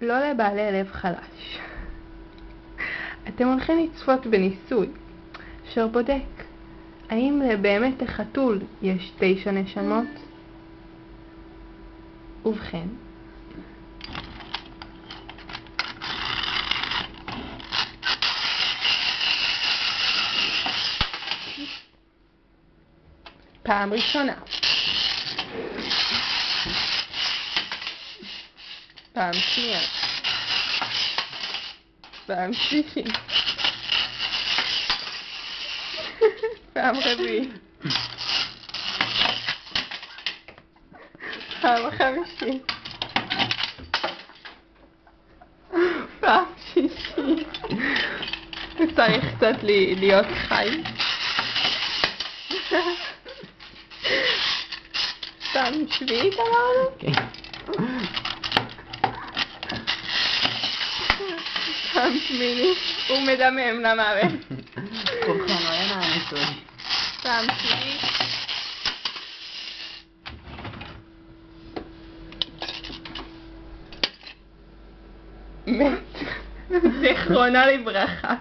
לא לבעלי לב חלש. אתם הולכים לצפות בניסוי אשר בודק האם באמת לחתול יש 9 נשמות. ובכן, פעם ראשונה, פעם שנייה, פעם שלישית, פעם רביעית, פעם חמישית, פעם שישית. הוא צריך קצת להיות חי. פעם שביעית אמרנו? כן. פעם שמינית. הוא מדמם למוות. ובכן, הוא היה מהניסוי. פעם שביעית. מת. זיכרונה לברכה.